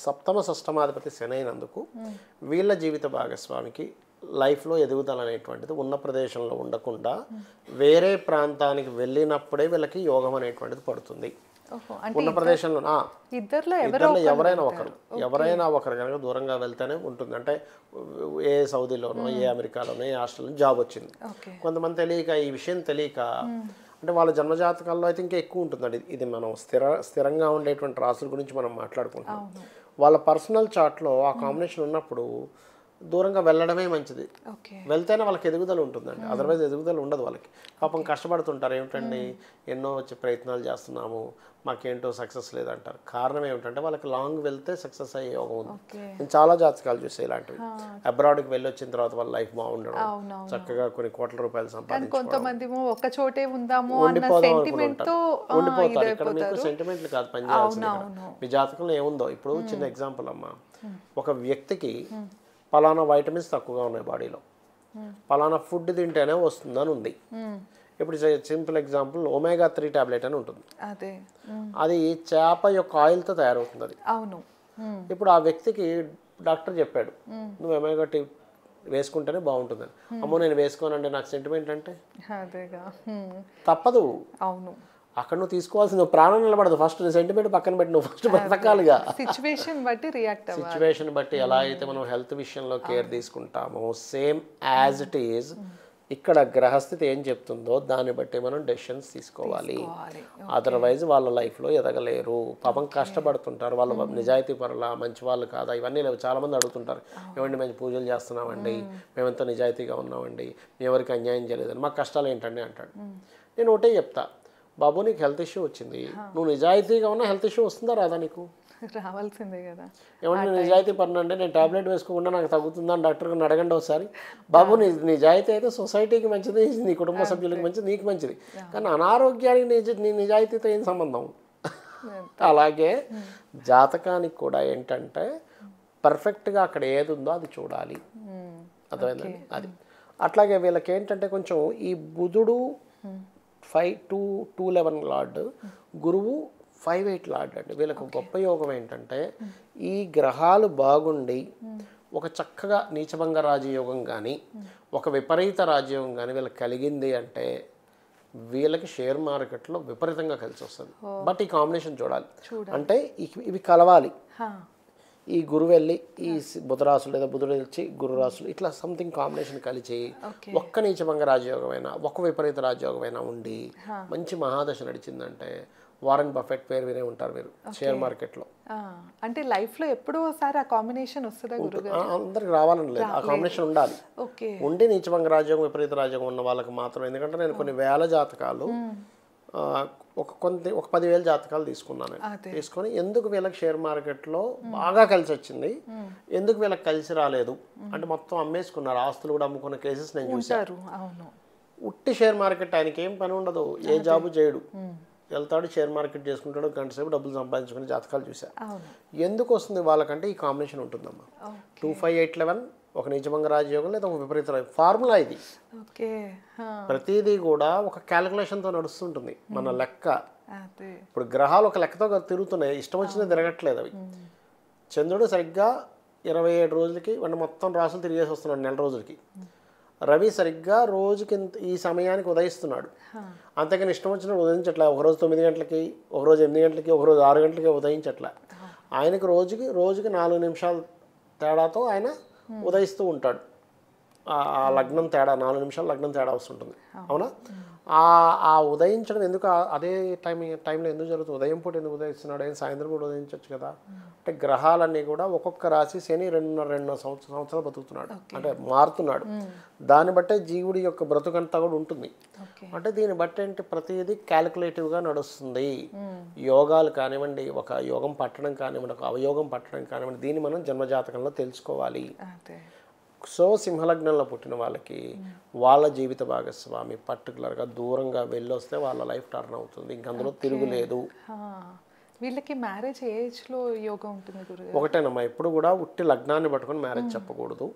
సప్తమ షష్టమాధిపతి శని అయినందుకు వీళ్ళ జీవిత భాగస్వామికి లైఫ్లో ఎదుగుదల అనేటువంటిది ఉన్న ప్రదేశంలో ఉండకుండా వేరే ప్రాంతానికి వెళ్ళినప్పుడే వీళ్ళకి యోగం అనేటువంటిది పడుతుంది. ఉన్న ప్రదేశంలో ఇద్దరిలో ఎవరైనా ఒకరు కనుక దూరంగా వెళ్తేనే ఉంటుంది. అంటే ఏ సౌదీలోనో ఏ అమెరికాలోనో ఏ ఆస్ట్రేలియాలో జాబ్ వచ్చింది. కొంతమంది తెలియక ఈ విషయం తెలియక అంటే వాళ్ళ జన్మజాతకాల్లో అయితే ఇంకా ఎక్కువ ఉంటుందండి. ఇది మనం స్థిరంగా ఉండేటువంటి రాసుల గురించి మనం మాట్లాడుకుంటాం. వాళ్ళ పర్సనల్ చార్ట్లో ఆ కాంబినేషన్ ఉన్నప్పుడు దూరంగా వెళ్ళడమే మంచిది. వెళ్తేనే వాళ్ళకి ఎదుగుదల ఉంటుందండి, అదర్వైజ్ ఎదుగుదల ఉండదు వాళ్ళకి. పాపం కష్టపడుతుంటారు, ఏమిటండి ఎన్నో వచ్చి ప్రయత్నాలు చేస్తున్నాము మాకేంటో సక్సెస్ లేదంటారు. కారణం ఏమిటంటే వాళ్ళకి లాంగ్ వెళ్తే సక్సెస్ అయ్యే యోగం ఉంది. నేను చాలా జాతకాలు చూసే ఇలాంటివి. అబ్రాడ్కి వెళ్ళి వచ్చిన తర్వాత వాళ్ళ లైఫ్ బాగుండడం, చక్కగా కొన్ని కోట్ల రూపాయలు సంపాదించుకోవడం, ఉండిపోతారు. ఇక్కడ మీకు సెంటిమెంట్లు కాదు పని చేయాల్సింది. మీ జాతకంలో ఏముందో ఇప్పుడు చిన్న ఎగ్జాంపుల్ అమ్మా, ఒక వ్యక్తికి పలానా వైటమిన్స్ తక్కువగా ఉన్నాయి బాడీలో, పలానా ఫుడ్ తింటేనే వస్తుందని ఉంది. ఇప్పుడు సింపుల్ ఎగ్జాంపుల్ ఒమేగా 3 టాబ్లెట్ అని ఉంటుంది, అది చేప యొక్క ఆయిల్తో తయారవుతుంది అది. ఇప్పుడు ఆ వ్యక్తికి డాక్టర్ చెప్పాడు నువ్వు ఒమేగా 3 వేసుకుంటేనే బాగుంటుందని. అమ్మో నేను వేసుకోనంటే నాకు సెంటిమెంట్ అంటే తప్పదు. అక్కడ నువ్వు తీసుకోవాల్సింది, నువ్వు ప్రాణం నిలబడదు. ఫస్ట్ సెంటిమెంట్ పక్కన పెట్టి నువ్వు ఫస్ట్ బ్రతకాలిగా. సిచ్యువేషన్ బట్టి ఎలా అయితే మనం హెల్త్ విషయంలో కేర్ తీసుకుంటామో సేమ్ యాజ్ ఇట్ ఈజ్ ఇక్కడ గ్రహస్థితి ఏం చెప్తుందో దాన్ని బట్టి మనం డెసిషన్స్ తీసుకోవాలి. అదర్వైజ్ వాళ్ళ లైఫ్లో ఎదగలేరు. పాపం కష్టపడుతుంటారు, వాళ్ళు నిజాయితీ పరుల మంచి వాళ్ళు కాదా ఇవన్నీ లేవు. చాలామంది అడుగుతుంటారు, ఏమండి మేము పూజలు చేస్తున్నామండి, మేమంతా నిజాయితీగా ఉన్నామండి, మేము ఎవరికి అన్యాయం చేయలేదని, మాకు కష్టాలు ఏంటండి అంటాడు. నేను ఒకటే చెప్తా, బాబు నీకు హెల్త్ ఇష్యూ వచ్చింది, నువ్వు నిజాయితీగా ఉన్నా హెల్త్ ఇష్యూ వస్తుందా రాదా? నీకు రావాల్సిందే కదా. ఏమన్నా నిజాయితీ పడిన అంటే నేను టాబ్లెట్ వేసుకోకుండా నాకు తగ్గుతుందని డాక్టర్ని అడగండి ఒకసారి. బాబు నీ నిజాయితీ అయితే సొసైటీకి మంచిది, నీ కుటుంబ సభ్యులకి మంచిది, నీకు మంచిది. కానీ అనారోగ్యానికి నీ నిజాయితీతో ఏం సంబంధం? అలాగే జాతకానికి కూడా ఏంటంటే పర్ఫెక్ట్గా అక్కడ ఏది ఉందో అది చూడాలి, అర్థమైందండి? అది అట్లాగే వీళ్ళకి ఏంటంటే కొంచెం ఈ బుధుడు 5-2-11 లార్డ్, గురువు 5-8 లార్డ్ అండి. వీళ్ళకు గొప్ప యోగం ఏంటంటే ఈ గ్రహాలు బాగుండి ఒక చక్కగా నీచభంగ రాజయోగం కానీ ఒక విపరీత రాజయోగం కానీ వీళ్ళకి కలిగింది అంటే వీళ్ళకి షేర్ మార్కెట్లో విపరీతంగా కలిసి వస్తుంది. బట్ ఈ కాంబినేషన్ చూడాలి, అంటే ఇవి కలవాలి. ఈ గురువు వెళ్ళి ఈ బుధరాశులు లేదా బుధుడు వచ్చి గురు రాశులు ఇట్లా సంథింగ్ కాంబినేషన్ కలిసి ఒక్క నీచభంగ రాజయోగమైనా ఒక్క విపరీత రాజయోగమైనా ఉండి మంచి మహాదశ నడిచిందంటే వారెన్ బఫెట్ పేరు వినే ఉంటారు మీరు షేర్ మార్కెట్లో. అంటే లైఫ్లో ఎప్పుడో ఒకసారి ఆ కాంబినేషన్ వస్తుందా గురుగారు? అందరికి రావాలని లేదు, ఆ కాంబినేషన్ ఉండాలి. ఉండి నీచభంగ రాజయోగం విపరీత రాజయోగం ఉన్న వాళ్ళకి మాత్రం. ఎందుకంటే నేను కొన్ని వేల జాతకాలు ఒక 10,000 జాతకాలు తీసుకున్నాను. తీసుకొని ఎందుకు వీళ్ళకి షేర్ మార్కెట్లో బాగా కలిసి వచ్చింది, ఎందుకు వీళ్ళకి కలిసి రాలేదు అంటే మొత్తం అమ్మేసుకున్నారు, ఆస్తులు కూడా అమ్ముకున్న కేసెస్ నేను చూశాను. ఉట్టి షేర్ మార్కెట్ ఆయనకి ఏం పని ఉండదు, ఏ జాబు చేయడు, వెళ్తాడు షేర్ మార్కెట్ చేసుకుంటాడు, గంట సేపు డబ్బులు సంపాదించుకునే జాతకాలు చూశారు. ఎందుకు వస్తుంది వాళ్ళకంటే ఈ కాంబినేషన్ ఉంటుందమ్మా. 2-5-8-11 ఒక నీచభంగ రాజయోగం లేదా ఒక విపరీత ఫార్ములా ఇది. ప్రతిదీ కూడా ఒక క్యాలిక్యులేషన్తో నడుస్తుంటుంది మన లెక్క. ఇప్పుడు గ్రహాలు ఒక లెక్కతో తిరుగుతున్నాయి, ఇష్టం వచ్చినా తిరగట్లేదు అవి. చంద్రుడు సరిగ్గా 27 రోజులకి మొత్తం రాసులు తిరిగేసి వస్తున్నాడు నెల రోజులకి. రవి సరిగ్గా రోజుకి ఈ సమయానికి ఉదయిస్తున్నాడు, అంతేకాని ఇష్టం వచ్చినప్పుడు ఉదయించట్లే. ఒకరోజు 9 గంటలకి, ఒకరోజు 8 గంటలకి, ఒకరోజు 6 గంటలకి ఉదయించట్లే. ఆయనకు రోజుకి 4 నిమిషాలు తేడాతో ఆయన ఉదయిస్తూ ఉంటాడు. ఆ లగ్నం తేడా 4 నిమిషాలు లగ్నం తేడా వస్తుంటుంది, అవునా? ఆ ఉదయించడం ఎందుకు అదే టైంలో ఎందుకు జరుగుతుంది? ఉదయం పూట ఎందుకు ఉదయిస్తున్నాడు? సాయంత్రం పూట ఉదయించవచ్చు కదా. అంటే గ్రహాలన్నీ కూడా ఒక్కొక్క రాశి శని 2.5 సంవత్సరాలు బతుకుతున్నాడు, అంటే మారుతున్నాడు. దాన్ని బట్టే జీవుడి యొక్క బ్రతుకంతా కూడా ఉంటుంది. అంటే దీన్ని బట్టి ఏంటి ప్రతిదీ క్యాలిక్యులేటివ్గా నడుస్తుంది. యోగాలు కానివ్వండి, ఒక యోగం పట్టడం కానివ్వండి, ఒక అవయోగం పట్టడం కానివ్వండి, దీన్ని మనం జన్మజాతకంలో తెలుసుకోవాలి. సో సింహలగ్నంలో పుట్టిన వాళ్ళకి వాళ్ళ జీవిత భాగస్వామి పర్టికులర్గా దూరంగా వెళ్ళొస్తే వాళ్ళ లైఫ్ టర్న్ అవుతుంది, ఇంకందులో తిరుగులేదు. వీళ్ళకి మ్యారేజ్ ఏజ్లో యోగం ఉంటుంది గురుగారు? ఒకటేనమ్మా, ఎప్పుడు కూడా ఉట్టి లగ్నాన్ని పట్టుకొని మ్యారేజ్ చెప్పకూడదు.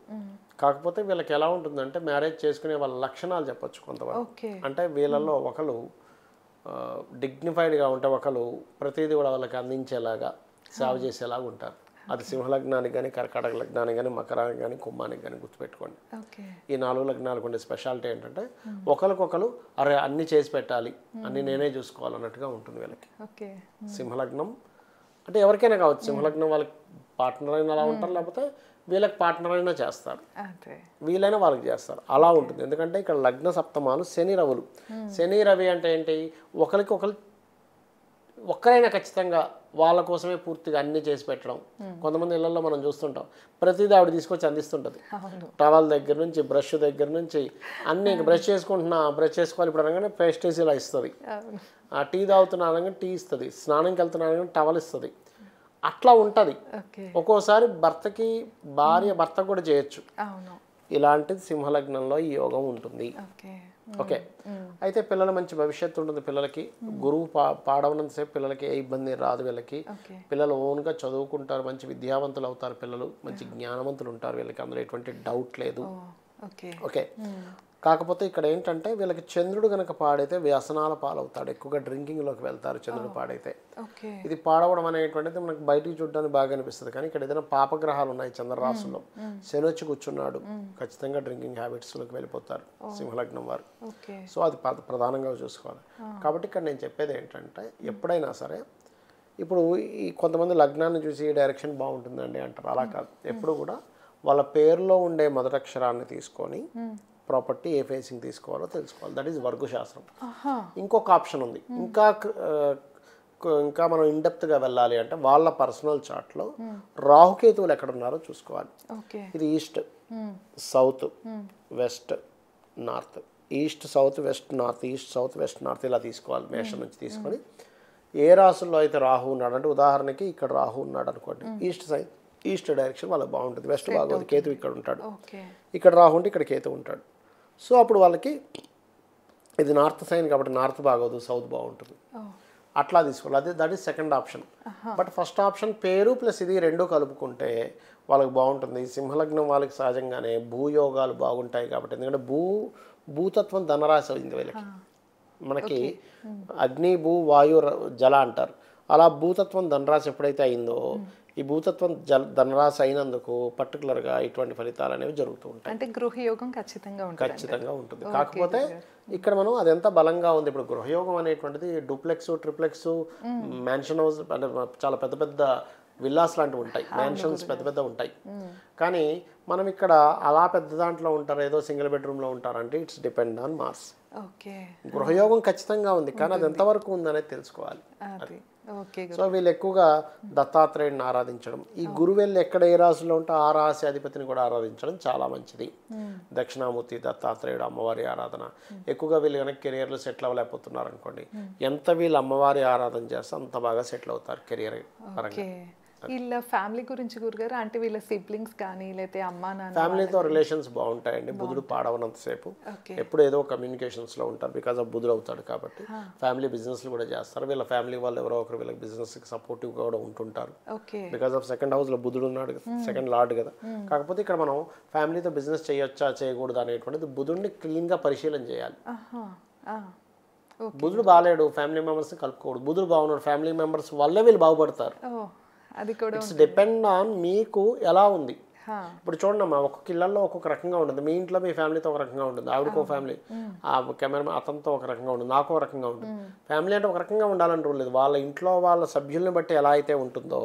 కాకపోతే వీళ్ళకి ఎలా ఉంటుందంటే మ్యారేజ్ చేసుకునే వాళ్ళ లక్షణాలు చెప్పచ్చు కొంతవరకు. అంటే వీళ్ళలో ఒకరు డిగ్నిఫైడ్గా ఉంటే ఒకరు ప్రతిదీ కూడా వాళ్ళకి అందించేలాగా సేవ చేసేలాగా ఉంటారు. అది సింహలగ్నానికి కానీ, కర్కాటక లగ్నానికి కానీ, మకరానికి కానీ, కుంభానికి కానీ గుర్తుపెట్టుకోండి. ఈ 4 లగ్నాలకు ఉండే స్పెషాలిటీ ఏంటంటే ఒకరికొకరు అరే అన్నీ చేసి పెట్టాలి, అన్నీ నేనే చూసుకోవాలన్నట్టుగా ఉంటుంది వీళ్ళకి. సింహలగ్నం అంటే ఎవరికైనా కావచ్చు, సింహలగ్నం వాళ్ళకి పార్ట్నర్ అయినా అలా ఉంటారు, లేకపోతే వీళ్ళకి పార్ట్నర్ అయినా చేస్తారు, వీళ్ళైనా వాళ్ళకి చేస్తారు, అలా ఉంటుంది. ఎందుకంటే ఇక్కడ లగ్న సప్తమాలు శని రవులు. శని రవి అంటే ఏంటి, ఒకరికి ఒక్కరైనా ఖచ్చితంగా వాళ్ళ కోసమే పూర్తిగా అన్నీ చేసి పెట్టడం. కొంతమంది ఇళ్లలో మనం చూస్తుంటాం, ప్రతిదీ ఆవిడ తీసుకొచ్చి అందిస్తుంటుంది. టవల్ దగ్గర నుంచి, బ్రష్ దగ్గర నుంచి అన్నీ. బ్రష్ చేసుకోవాలి ఇప్పుడు అనగానే పేస్టేసి ఇలా ఇస్తుంది, టీ తాగుతున్నా అనగానే టీ ఇస్తుంది, స్నానంకి వెళ్తున్నా అనగానే టవల్ ఇస్తుంది. అట్లా ఉంటుంది. ఒక్కోసారి భర్త కూడా చేయొచ్చు. ఇలాంటిది సింహలగ్నంలో ఈ యోగం ఉంటుంది. ఓకే, అయితే పిల్లల మంచి భవిష్యత్తు ఉంటుంది. పిల్లలకి గురువు పాడవనంతసేపు పిల్లలకి ఏ ఇబ్బంది రాదు. వీళ్ళకి పిల్లలు ఓన్గా చదువుకుంటారు, మంచి విద్యావంతులు అవుతారు, పిల్లలు మంచి జ్ఞానవంతులు ఉంటారు. వీళ్ళకి అందులో ఎటువంటి డౌట్ లేదు. ఓకే, కాకపోతే ఇక్కడ ఏంటంటే వీళ్ళకి చంద్రుడు కనుక పాడైతే వ్యసనాల పాలవుతాడు, ఎక్కువగా డ్రింకింగ్లోకి వెళ్తారు చంద్రుడు పాడైతే. ఇది పాడవడం అనేటువంటిది మనకు బయటికి చూడడానికి బాగా అనిపిస్తుంది, కానీ ఇక్కడ ఏదైనా పాపగ్రహాలు ఉన్నాయి చంద్రరాశుల్లో, శని వచ్చి కూర్చున్నాడు, ఖచ్చితంగా డ్రింకింగ్ హ్యాబిట్స్లోకి వెళ్ళిపోతారు సింహలగ్నం వారు. సో అది ప్రధానంగా చూసుకోవాలి. కాబట్టి ఇక్కడ నేను చెప్పేది ఏంటంటే ఎప్పుడైనా సరే, ఇప్పుడు ఈ కొంతమంది లగ్నాన్ని చూసి ఈ డైరెక్షన్ బాగుంటుందండి అంటారు, అలా కాదు. ఎప్పుడు కూడా వాళ్ళ పేరులో ఉండే మొదటక్షరాన్ని తీసుకొని ప్రాపర్టీ ఏ ఫేసింగ్ తీసుకోవాలో తెలుసుకోవాలి. దట్ ఈస్ వర్గు శాస్త్రం. ఇంకొక ఆప్షన్ ఉంది, ఇంకా మనం ఇన్డెప్త్గా వెళ్ళాలి అంటే వాళ్ళ పర్సనల్ చార్ట్లో రాహుకేతువులు ఎక్కడ ఉన్నారో చూసుకోవాలి. ఇది east, south, west, north, east, south, west, north, east, south, west, north ఇలా తీసుకోవాలి. మేషం నుంచి తీసుకొని ఏ రాసుల్లో అయితే రాహు ఉన్నాడు అంటే, ఉదాహరణకి ఇక్కడ రాహు ఉన్నాడు అనుకోండి, ఈస్ట్ డైరెక్షన్ వాళ్ళకి బాగుంటుంది, వెస్ట్ బాగోదు, కేతు ఇక్కడ ఉంటాడు, ఇక్కడ రాహు ఉంటే ఇక్కడ కేతు ఉంటాడు. సో అప్పుడు వాళ్ళకి ఇది నార్త్ సైన్ కాబట్టి నార్త్ బాగోదు, సౌత్ బాగుంటుంది, అట్లా తీసుకోవాలి. అదే that is second option. But first option పేరు ప్లస్ ఇది రెండు కలుపుకుంటే వాళ్ళకి బాగుంటుంది. సింహలగ్నం వాళ్ళకి సహజంగానే భూయోగాలు బాగుంటాయి కాబట్టి, ఎందుకంటే భూతత్వం ధనరాశి అయింది వీళ్ళకి. మనకి అగ్ని, భూ, వాయు, జల అంటారు. అలా భూతత్వం ధనరాశి ఎప్పుడైతే అయిందో, ఈ భూతత్వం ధనరాశి అయినందుకు పర్టికులర్గా ఇటువంటి ఫలితాలు అనేవి జరుగుతూ ఉంటాయి. అంటే గృహయోగం ఖచ్చితంగా ఉంటుంది. కాకపోతే ఇక్కడ మనం అది ఎంత బలంగా ఉంది. ఇప్పుడు గృహయోగం అనేటువంటిది డూప్లెక్స్, ట్రిప్లెక్స్, మ్యాన్షన్ హౌస్ అంటే చాలా పెద్ద పెద్ద విల్లాస్ లాంటివి ఉంటాయి, మ్యాన్షన్స్ పెద్ద పెద్ద ఉంటాయి. కానీ మనం ఇక్కడ అలా పెద్ద దాంట్లో ఉంటారు, ఏదో సింగిల్ బెడ్రూమ్లో ఉంటారంటే ఇట్స్ డిపెండ్ ఆన్ మార్స్. గృహయోగం ఖచ్చితంగా ఉంది, కానీ అది ఎంతవరకు ఉందనేది తెలుసుకోవాలి. సో వీళ్ళు ఎక్కువగా దత్తాత్రేయుడిని ఆరాధించడం, ఈ గురువెల్లి ఎక్కడ ఏ రాశిలో ఉంటే ఆ రాశి అధిపతిని కూడా ఆరాధించడం చాలా మంచిది. దక్షిణామూర్తి, దత్తాత్రేయుడు, అమ్మవారి ఆరాధన ఎక్కువగా. వీళ్ళు కనుక కెరియర్లో సెటిల్ అవ్వలేకపోతున్నారు అనుకోండి, ఎంత వీళ్ళు అమ్మవారి ఆరాధన చేస్తే అంత బాగా సెటిల్ అవుతారు కెరియర్ పరంగా. వీళ్ళ ఫ్యామిలీ గురించి గురుగారు, అంటే వీళ్ళ సిబ్లింగ్స్ కానీ లేకపోతే అమ్మా నాన్న ఫ్యామిలీతో రిలేషన్స్ బాగుంటాయండి. బుధుడు పాడవనంతసేపు ఎప్పుడు ఏదో కమ్యూనికేషన్స్లో ఉంటారు, బికాజ్ ఆఫ్ బుధుడు అవుతాడు కాబట్టి. ఫ్యామిలీ బిజినెస్లు కూడా చేస్తారు. వీళ్ళ ఫ్యామిలీ వాళ్ళు ఎవరో ఒకరు వీళ్ళకి బిజినెస్కి సపోర్టివ్గా కూడా ఉంటుంటారు, బికాజ్ ఆఫ్ సెకండ్ హౌస్లో బుధుడు ఉన్నాడు, సెకండ్ లార్డ్ కదా. కాకపోతే ఇక్కడ మనం ఫ్యామిలీతో బిజినెస్ చేయొచ్చా చేయకూడదు అనేటువంటిది బుధుడిని క్లీన్గా పరిశీలన చేయాలి. బుధుడు బాగాలేడు, ఫ్యామిలీ మెంబర్స్ని కలుపుకోకూడదు. బుధుడు బాగున్నాడు, ఫ్యామిలీ మెంబర్స్ వల్లే వీళ్ళు బాగుపడతారు. ఇట్స్ డిపెండ్ ఆన్ మీకు ఎలా ఉంది. ఇప్పుడు చూడండి అమ్మా, ఒక్కొక్క ఇళ్లలో ఒక్కొక్క రకంగా ఉంటుంది. మీ ఇంట్లో మీ ఫ్యామిలీతో ఒక రకంగా ఉంటుంది, ఆవిడకో ఫ్యామిలీ, ఆ కెమెరా అతనితో ఒక రకంగా ఉంటుంది, నాకు ఒక రకంగా ఉంటుంది. ఫ్యామిలీ అంటే ఒక రకంగా ఉండాలంటూ లేదు, వాళ్ళ ఇంట్లో వాళ్ళ సభ్యుల్ని బట్టి ఎలా అయితే ఉంటుందో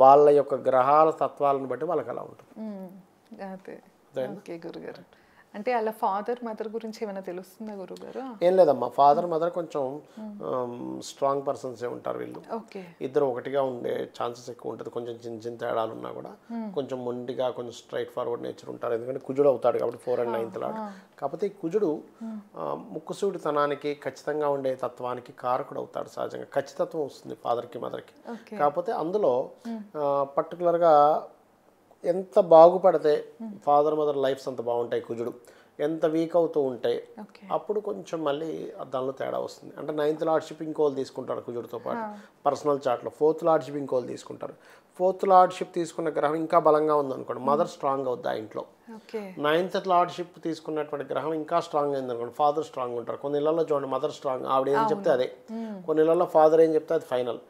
వాళ్ళ యొక్క గ్రహాల తత్వాలను బట్టి వాళ్ళకి అలా ఉంటుంది. గురుగారు, అంటే అలా ఫాదర్ మదర్ గురించి ఏమైనా తెలుస్తుందా గురుగారు? ఏం లేదమ్మా, ఫాదర్ మదర్ కొంచెం స్ట్రాంగ్ పర్సన్సే ఉంటారు. వీళ్ళు ఇద్దరు ఒకటిగా ఉండే ఛాన్సెస్ ఎక్కువ ఉంటుంది. కొంచెం చిన్న చిన్న తేడాలు ఉన్నా కూడా కొంచెం మొండిగా, కొంచెం స్ట్రైట్ ఫార్వర్డ్ నేచర్ ఉంటారు. ఎందుకంటే కుజుడు అవుతాడు కాబట్టి 4 and 9th లాడ్. కాకపోతే ఈ కుజుడు ముక్కుసూడితనానికి, ఖచ్చితంగా ఉండే తత్వానికి కారకుడు అవుతాడు. సహజంగా ఖచ్చితత్వం వస్తుంది ఫాదర్కి మదర్కి. కాకపోతే అందులో పర్టికులర్గా ఎంత బాగుపడితే ఫాదర్ మదర్ లైఫ్స్ అంత బాగుంటాయి. కుజుడు ఎంత వీక్ అవుతూ ఉంటే అప్పుడు కొంచెం మళ్ళీ దానిలో తేడా వస్తుంది. అంటే 9th లార్డ్షిప్ ఇంకోళ్ళు తీసుకుంటారు కుజుడితో పాటు పర్సనల్ చార్ట్లో. 4th లార్డ్షిప్ ఇంకోళ్ళు తీసుకుంటారు. 4th లార్డ్షిప్ తీసుకున్న గ్రహం ఇంకా బలంగా ఉందనుకోండి, మదర్ స్ట్రాంగ్ అవుద్ది ఆ ఇంట్లో. 9th లార్డ్షిప్ తీసుకున్నటువంటి గ్రహం ఇంకా స్ట్రాంగ్ అయింది అనుకోండి, ఫాదర్ స్ట్రాంగ్ ఉంటారు. కొన్ని ఇళ్లలో చూడండి మదర్ స్ట్రాంగ్, ఆవిడ ఏం చెప్తే అదే. కొన్ని ఇళ్లలో ఫాదర్ ఏం చెప్తే అది ఫైనల్.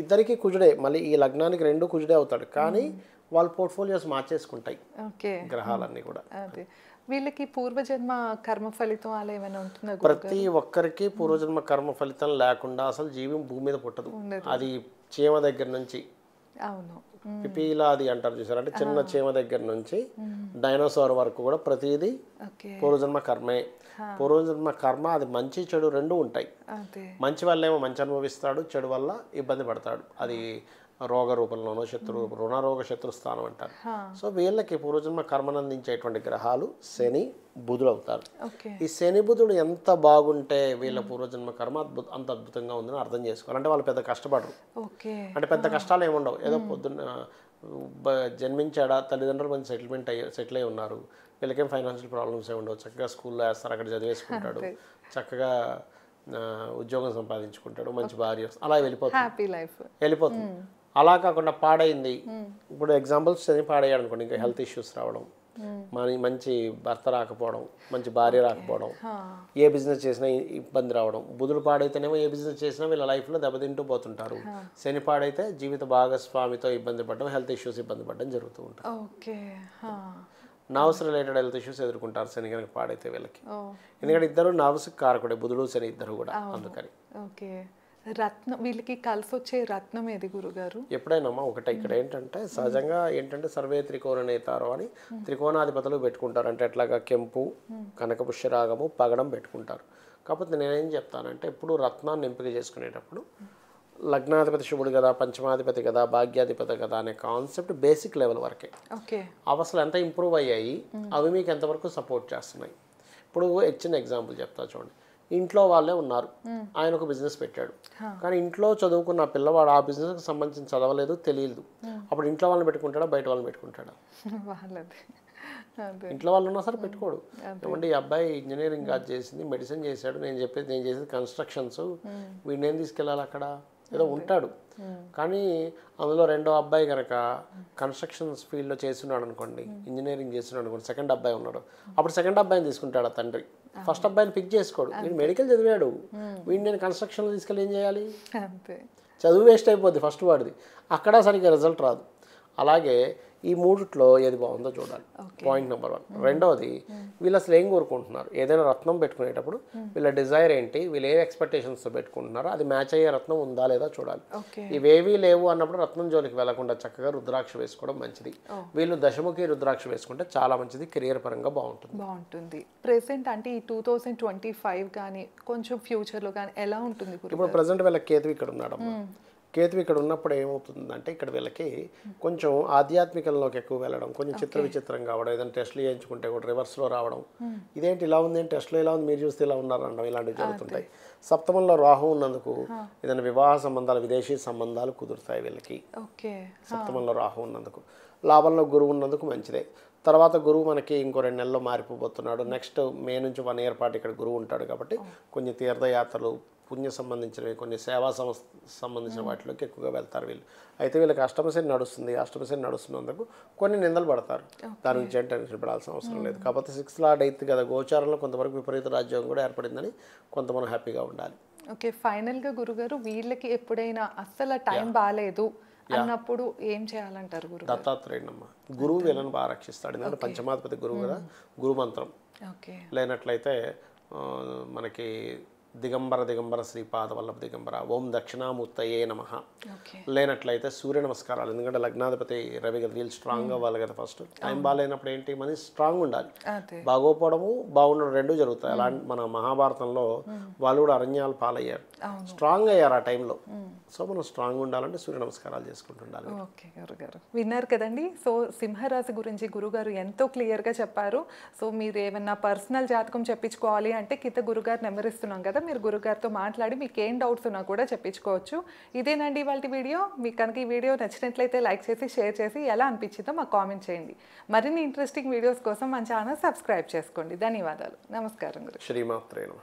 ఇద్దరికి కుజుడే, మళ్ళీ ఈ లగ్నానికి 2 కుజుడే అవుతాడు. కానీ వాళ్ళ పోర్ట్ఫోలియోస్ మార్చేసుకుంటాయి గ్రహాలన్నీ కూడా. వీళ్ళకి పూర్వజన్మ కర్మ ఫలితం అలా ఏమైనా ఉంటుందా? ప్రతి ఒక్కరికి పూర్వజన్మ కర్మ ఫలితం లేకుండా అసలు జీవం భూమి మీద పుట్టదు. అది చీమ దగ్గర నుంచి, అవును, పిపీలాది అంటారు చూసారు, అంటే చిన్న చీమ దగ్గర నుంచి డైనోసార్ వరకు కూడా ప్రతిదీ పూర్వజన్మ కర్మే. పూర్వజన్మ కర్మ అది మంచి చెడు రెండు ఉంటాయి. మంచి వల్ల ఏమో మంచి అనుభవిస్తాడు, చెడు వల్ల ఇబ్బంది పడతాడు. అది రోగ రూపంలోనో రుణరోగ శత్రుస్థానం అంటారు. సో వీళ్ళకి పూర్వజన్మ కర్మను అందించేటువంటి గ్రహాలు శని బుధుడు అవుతారు. ఈ శని బుధుడు ఎంత బాగుంటే వీళ్ళ పూర్వజన్మ కర్మ అంత అద్భుతంగా ఉందని అర్థం చేసుకోవాలి. అంటే వాళ్ళు పెద్ద కష్టపడరు, అంటే పెద్ద కష్టాలు ఏముండవు. ఏదో పొద్దున్న జన్మించాడా, తల్లిదండ్రులు మంచి సెటిల్ అయి ఉన్నారు, వీళ్ళకేం ఫైనాన్షియల్ ప్రాబ్లమ్స్ ఏ ఉండవు. చక్కగా స్కూల్లో వేస్తారు, అక్కడ చదివేసుకుంటాడు, చక్కగా ఉద్యోగం సంపాదించుకుంటాడు, మంచి భార్య, అలా వెళ్ళిపోతుంది. అలా కాకుండా పాడైంది, ఇప్పుడు ఎగ్జాంపుల్స్ శని పాడయ్యాడు అనుకోండి, ఇంకా హెల్త్ ఇష్యూస్ రావడం, మంచి భర్త రాకపోవడం, మంచి భార్య రాకపోవడం, ఏ బిజినెస్ చేసినా ఇబ్బంది రావడం. బుధుడు పాడైతేనేమో ఏ బిజినెస్ చేసినా వీళ్ళ లైఫ్లో దెబ్బతింటూ పోతుంటారు. శని పాడైతే జీవిత భాగస్వామితో ఇబ్బంది పడడం, హెల్త్ ఇష్యూస్ ఇబ్బంది పడడం జరుగుతూ ఉంటారు. నర్వ్స్ రిలేటెడ్ హెల్త్ ఇష్యూస్ ఎదుర్కొంటారు శని కనుక పాడైతే వీళ్ళకి. ఎందుకంటే ఇద్దరు నర్వ్స్ కారకుడే, బుధుడు శని ఇద్దరు కూడా. అందుకని రత్నం వీళ్ళకి కలిసి వచ్చే రత్నం ఏది గురుగారు? ఎప్పుడైనా ఒకటే, ఇక్కడ ఏంటంటే సహజంగా ఏంటంటే సర్వే త్రికోణ నేతారు అని త్రికోణాధిపతులు పెట్టుకుంటారు. అంటే ఎట్లాగా కెంపు, కనకపుష్యరాగము, పగడం పెట్టుకుంటారు. కాకపోతే నేనేం చెప్తానంటే ఎప్పుడు రత్నాన్ని ఎంపిక చేసుకునేటప్పుడు లగ్నాధిపతి శుభుడు కదా, పంచమాధిపతి కదా, భాగ్యాధిపతి కదా అనే కాన్సెప్ట్ బేసిక్ లెవెల్ వరకే. అసలు ఎంత ఇంప్రూవ్ అయ్యాయి, అవి మీకు ఎంతవరకు సపోర్ట్ చేస్తున్నాయి. ఇప్పుడు చిన్న ఎగ్జాంపుల్ చెప్తా చూడండి. ఇంట్లో వాళ్ళే ఉన్నారు, ఆయన ఒక బిజినెస్ పెట్టాడు, కానీ ఇంట్లో చదువుకున్న పిల్లవాడు ఆ బిజినెస్కి సంబంధించి చదవలేదు, తెలియదు. అప్పుడు ఇంట్లో వాళ్ళని పెట్టుకుంటాడా, బయట వాళ్ళని పెట్టుకుంటాడా? ఇంట్లో వాళ్ళు ఉన్నా సరే పెట్టుకోడు. ఏమంటే ఈ అబ్బాయి ఇంజనీరింగ్ కాదు చేసింది, మెడిసిన్ చేశాడు, నేను చేసేది కన్స్ట్రక్షన్స్, వీడిని ఏం తీసుకెళ్ళాలి అక్కడ, ఏదో ఉంటాడు. కానీ అందులో రెండో అబ్బాయి కనుక కన్స్ట్రక్షన్స్ ఫీల్డ్లో చేస్తున్నాడు అనుకోండి, ఇంజనీరింగ్ చేస్తున్నాడు అనుకోండి, సెకండ్ అబ్బాయి ఉన్నాడు, అప్పుడు సెకండ్ అబ్బాయిని తీసుకుంటాడు ఆ తండ్రి. ఫస్ట్ అబ్బాయిని పిక్ చేసుకోడు, వీడు మెడికల్ చదివాడు, వీడిని నేను కన్స్ట్రక్షన్లో తీసుకెళ్ళి ఏం చేయాలి, చదువు వేస్ట్ అయిపోద్ది ఫస్ట్ వాడిది, అక్కడ సరిగ్గా రిజల్ట్ రాదు. అలాగే ఈ మూడిట్లో ఏది బాగుందో చూడాలి, పాయింట్ నెంబర్ 1. రెండవది, వీళ్ళు అసలు ఏం కోరుకుంటున్నారు, ఏదైనా రత్నం పెట్టుకునేటప్పుడు వీళ్ళ డిజైర్ ఏంటి, వీళ్ళు ఏ ఎక్స్పెక్టేషన్స్తో పెట్టుకుంటున్నారో అది మ్యాచ్ అయ్యే రత్నం ఉందా లేదా చూడాలి. ఇవేవీ లేవు అన్నప్పుడు రత్నం జోలికి వెళ్లకుండా చక్కగా రుద్రాక్ష వేసుకోవడం మంచిది. వీళ్ళు దశముఖి రుద్రాక్ష వేసుకుంటే చాలా మంచిది, కెరియర్ పరంగా బాగుంటుంది. ప్రెసెంట్ అంటే ఈ 2025 కానీ కొంచెం ఫ్యూచర్లో కానీ ఎలా ఉంటుంది? ఇప్పుడు ప్రెసెంట్ వీళ్ళ కేతు ఇక్కడ ఉన్నాడు. కేతు ఇక్కడ ఉన్నప్పుడు ఏమవుతుందంటే ఇక్కడ వీళ్ళకి కొంచెం ఆధ్యాత్మికంలోకి ఎక్కువ వెళ్ళడం, కొంచెం చిత్ర విచిత్రం కావడం, ఏదైనా టెస్ట్లు చేయించుకుంటే కూడా రివర్స్లో రావడం, ఇదేంటి ఇలా ఉంది, టెస్ట్లో ఇలా ఉంది, మీరు చూస్తే ఇలా ఉన్నారనడం, ఇలాంటివి జరుగుతుంటాయి. సప్తమంలో రాహు ఉన్నందుకు ఏదైనా వివాహ సంబంధాలు, విదేశీ సంబంధాలు కుదురుతాయి వీళ్ళకి. సప్తమంలో రాహు ఉన్నందుకు. లాభంలో గురువు ఉన్నందుకు మంచిదే. తర్వాత గురువు మనకి ఇంకో 2 నెలల్లో మారిపోతున్నాడు. నెక్స్ట్ మే నుంచి 1 ఇయర్ పాటు ఇక్కడ గురువు ఉంటాడు కాబట్టి కొన్ని తీర్థయాత్రలు, పుణ్య సంబంధించినవి, కొన్ని సేవా సంబంధించిన వాటిలోకి ఎక్కువగా వెళ్తారు వీళ్ళు. అయితే వీళ్ళకి అష్టమశని నడుస్తుంది, అష్టమశని నడుస్తున్నందుకు కొన్ని నిందలు పడతారు, దాని గురించి టెన్షన్ పడాల్సిన అవసరం లేదు. కాకపోతే 6th లార్డ్ 8th కదా, గోచారంలో కొంతవరకు విపరీత రాజ్యం కూడా ఏర్పడిందని కొంతమంది హ్యాపీగా ఉండాలి. ఓకే, ఫైనల్గా గురుగారు వీళ్ళకి ఎప్పుడైనా అస్సలు టైం బాగాలేదు అన్నప్పుడు ఏం చేయాలంటారు? గురువు దత్తాత్రేయుడమ్మ, గురువు వీళ్ళని బాగా రక్షిస్తాడు. ఎందుకంటే పంచమాధిపతి గురువు కదా, గురు మంత్రం లేనట్లయితే మనకి దిగంబర శ్రీపాద వల్లభ దిగంబర, ఓం దక్షిణామూర్తయే నమః లేనట్లయితే సూర్య నమస్కారాలు. ఎందుకంటే లగ్నాధిపతి రవి కదా, వీళ్ళు స్ట్రాంగ్ అవ్వాలి కదా. ఫస్ట్ టైం బాగాలేనప్పుడు ఏంటి, మనిషి స్ట్రాంగ్ ఉండాలి. బాగోపోవడము బాగుండడం రెండూ జరుగుతాయి. అలాంటి మన మహాభారతంలో వాళ్ళు కూడా అరణ్యాలు పాలయ్యారు, స్ట్రాంగ్ అయ్యారు ఆ టైంలో. సో మనం స్ట్రాంగ్ ఉండాలంటే సూర్య నమస్కారాలు చేసుకుంటుండాలి. ఓకే గురుగారు, విన్నారు కదండి. సో సింహరాశి గురించి గురుగారు ఎంతో క్లియర్గా చెప్పారు. సో మీరు ఏమన్నా పర్సనల్ జాతకం చెప్పించుకోవాలి అంటే కింద గురుగారు నెంబర్ ఇస్తున్నాం కదా, మీరు గురుగారితో మాట్లాడి మీకు ఏం డౌట్స్ ఉన్నా కూడా చెప్పించుకోవచ్చు. ఇదేనండి ఇవాళ వీడియో. మీకు కనుక ఈ వీడియో నచ్చినట్లయితే లైక్ చేసి, షేర్ చేసి, ఎలా అనిపించిందో మాకు కామెంట్ చేయండి. మరిన్ని ఇంట్రెస్టింగ్ వీడియోస్ కోసం మన ఛానల్ సబ్స్క్రైబ్ చేసుకోండి. ధన్యవాదాలు. నమస్కారం గురు. శ్రీమాత్రే నమః.